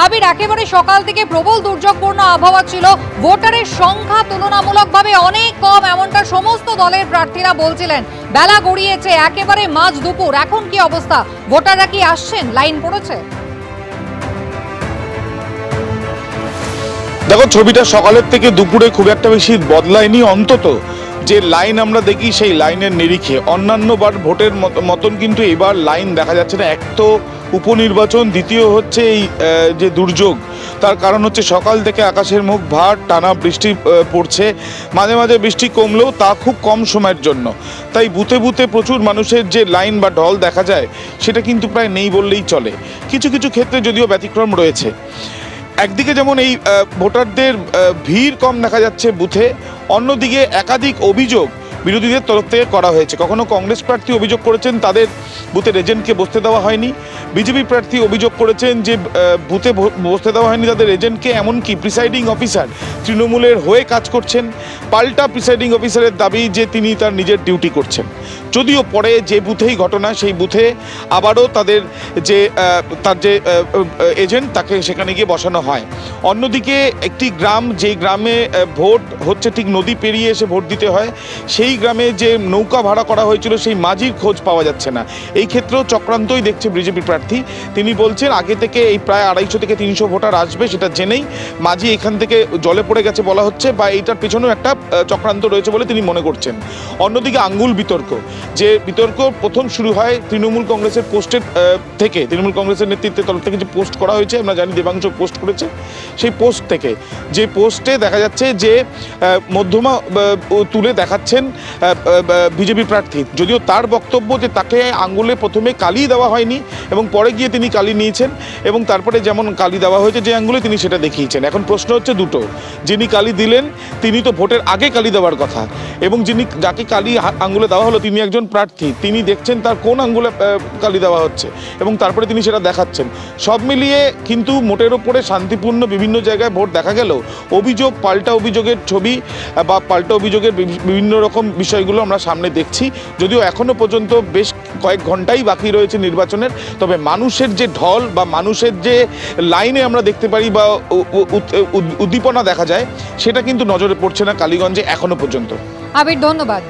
আবির, একেবারে সকাল থেকে প্রবল দুর্যোগপূর্ণ আবহাওয়া ছিল, ভোটারের সংখ্যা তুলনামূলকভাবে অনেক কম, এমনটা সমস্ত দলের প্রার্থীরা বলছিলেন। বেলা গড়িয়েছে, একেবারে মাঝ দুপুর, এখন কি অবস্থা? ভোটাররা কি আসছেন? লাইন পড়েছে? দেখো, ছবিটা সকালের থেকে দুপুরে খুব একটা বেশি বদলায়নি। অন্তত যে লাইন আমরা দেখি সেই লাইনের নিরিখে অন্যান্যবার ভোটের মতন কিন্তু এবার লাইন দেখা যাচ্ছে না। এক তো উপনির্বাচন, দ্বিতীয় হচ্ছে এই যে দুর্যোগ, তার কারণ হচ্ছে সকাল থেকে আকাশের মুখ ভার, টানা বৃষ্টি পড়ছে, মাঝে মাঝে বৃষ্টি কমলেও তা খুব কম সময়ের জন্য। তাই বুথে বুথে প্রচুর মানুষের যে লাইন বা ঢল দেখা যায় সেটা কিন্তু প্রায় নেই বললেই চলে। কিছু কিছু ক্ষেত্রে যদিও ব্যতিক্রম রয়েছে। একদিকে যেমন এই ভোটারদের ভিড় কম দেখা যাচ্ছে বুথে, অন্যদিকে একাধিক অভিযোগ বিরোধীদের তরফ থেকে করা হয়েছে। কখনো কংগ্রেস প্রার্থী অভিযোগ করেছেন তাদের বুথের এজেন্টকে বসতে দেওয়া হয়নি, বিজেপি প্রার্থী অভিযোগ করেছেন যে বুথে বসতে দেওয়া হয়নি তাদের এজেন্টকে, এমনকি প্রিসাইডিং অফিসার তৃণমূলের হয়ে কাজ করছেন, পাল্টা প্রিসাইডিং অফিসারের দাবি যে তিনি তার নিজের ডিউটি করছেন। যদিও পরে যে বুথেই ঘটনা, সেই বুথে আবারও তাদের যে এজেন্ট তাকে সেখানে গিয়ে বসানো হয়। অন্যদিকে একটি গ্রাম, যে গ্রামে ভোট হচ্ছে ঠিক নদী পেরিয়ে এসে ভোট দিতে হয়, সেই গ্রামে যে নৌকা ভাড়া করা হয়েছিল সেই মাঝির খোঁজ পাওয়া যাচ্ছে না। এই ক্ষেত্রেও চক্রান্তই দেখছে বিজেপি প্রার্থী। তিনি বলছেন আগে থেকে এই প্রায় 250 থেকে 300 ভোটার আসবে সেটা জেনেই মাঝি এখান থেকে জলে পড়ে গেছে বলা হচ্ছে, বা এইটার পেছনেও একটা চক্রান্ত রয়েছে বলে তিনি মনে করছেন। অন্যদিকে আঙ্গুল বিতর্ক, যে বিতর্ক প্রথম শুরু হয় তৃণমূল কংগ্রেসের পোস্টের থেকে, তৃণমূল কংগ্রেসের নেতৃত্বের তরফ থেকে যে পোস্ট করা হয়েছে, আমরা জানি দেবাংশ পোস্ট করেছে, সেই পোস্ট থেকে, যে পোস্টে দেখা যাচ্ছে যে মধ্যমা তুলে দেখাচ্ছেন বিজেপি প্রার্থী। যদিও তার বক্তব্য যে তাকে আঙ্গুলে প্রথমে কালি দেওয়া হয়নি এবং পরে গিয়ে তিনি কালি নিয়েছেন, এবং তারপরে যেমন কালি দেওয়া হয়েছে যে আঙ্গুলে তিনি সেটা দেখিয়েছেন। এখন প্রশ্ন হচ্ছে দুটো, যিনি কালি দিলেন তিনি তো ভোটের আগে কালি দেওয়ার কথা, এবং যাকে কালি আঙ্গুলে দেওয়া হলো তিনি একজন প্রার্থী, তিনি দেখছেন তার কোন আঙ্গুলে কালি দেওয়া হচ্ছে এবং তারপরে তিনি সেটা দেখাচ্ছেন। সব মিলিয়ে কিন্তু মোটের ওপরে শান্তিপূর্ণ বিভিন্ন জায়গায় ভোট দেখা গেল। অভিযোগ, পাল্টা অভিযোগের ছবি বা পাল্টা অভিযোগের বিভিন্ন রকম বিষয়গুলো আমরা সামনে দেখছি। যদিও এখনো পর্যন্ত বেশ কয়েক ঘন্টাই বাকি রয়েছে নির্বাচনের, তবে মানুষের যে ঢল বা মানুষের যে লাইনে আমরা দেখতে পারি বা উদ্দীপনা দেখা যায়, সেটা কিন্তু নজরে পড়ছে না কালীগঞ্জে এখনো পর্যন্ত। আবির, ধন্যবাদ।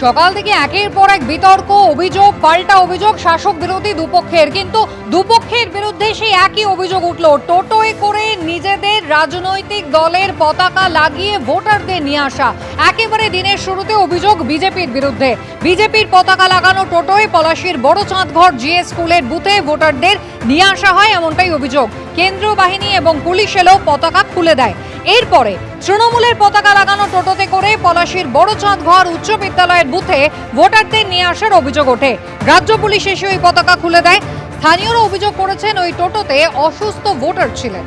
সকাল থেকে একের পর এক বিতর্ক, অভিযোগ, পাল্টা অভিযোগ শাসক বিরোধী দুপক্ষের, কিন্তু দুপক্ষের বিরুদ্ধে সেই একই অভিযোগ উঠল, টোটোয় করে নিজেদের রাজনৈতিক দলের পতাকা লাগিয়ে ভোটারদের নিয়ে আসা। একেবারে দিনের শুরুতে অভিযোগ বিজেপির বিরুদ্ধে, বিজেপির পতাকা লাগানো টোটোয় পলাশীর বড়চাঁদঘর জিএস স্কুলের বুথে ভোটারদের নিয়ে আসা হয়, এমনটাই অভিযোগ। কেন্দ্রীয় বাহিনী এবং পুলিশ এলেও পতাকা খুলে দেয়। এরপরে তৃণমূলের পতাকা লাগানো টোটোতে করে পলাশীর বড়চাঁদঘর উচ্চ বিদ্যালয়ের বুথে ভোটারদের নিয়ে আসার অভিযোগ ওঠে। রাজ্য পুলিশ এসে ওই পতাকা খুলে দেয়। স্থানীয়রা অভিযোগ করেছেন ওই টোটোতে অসুস্থ ভোটার ছিলেন।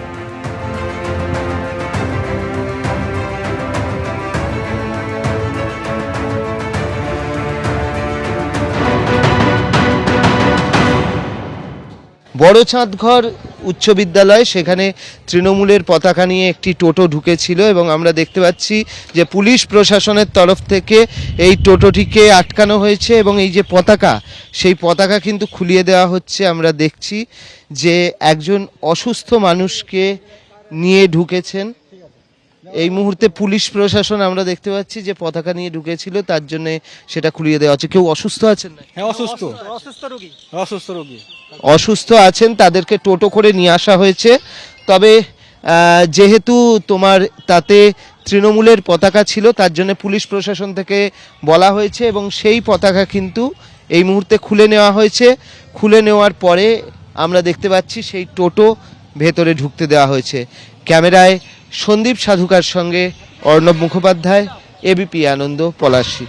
বড়চাঁদঘর উচ্চ বিদ্যালয়, সেখানে তৃণমূলের পতাকা নিয়ে একটি টোটো ঢুকেছিল এবং আমরা দেখতে পাচ্ছি যে পুলিশ প্রশাসনের তরফ থেকে এই টোটোটিকে আটকানো হয়েছে এবং এই যে পতাকা, সেই পতাকা কিন্তু খুলিয়ে দেওয়া হচ্ছে। আমরা দেখছি যে একজন অসুস্থ মানুষকে নিয়ে ঢুকেছেন। এই মুহূর্তে পুলিশ প্রশাসন আমরা দেখতে পাচ্ছি যে পতাকা নিয়ে ঢুকেছিল, তার জন্য সেটা খুলিয়ে দেওয়া হচ্ছে। কেউ অসুস্থ আছেন না? হ্যাঁ, অসুস্থ রোগী অসুস্থ আছেন, তাদেরকে টোটো করে নিয়ে আসা হয়েছে। তবে যেহেতু তাতে তৃণমূলের পতাকা ছিল, তার জন্য পুলিশ প্রশাসন থেকে বলা হয়েছে এবং সেই পতাকা কিন্তু এই মুহূর্তে খুলে নেওয়া হয়েছে। খুলে নেওয়ার পরে আমরা দেখতে পাচ্ছি সেই টোটো ভেতরে ঢুকতে দেওয়া হয়েছে। ক্যামেরায় সন্দীপ সাধুকার সঙ্গে অর্ণব মুখোপাধ্যায়, এবিপি আনন্দ, পলাশী।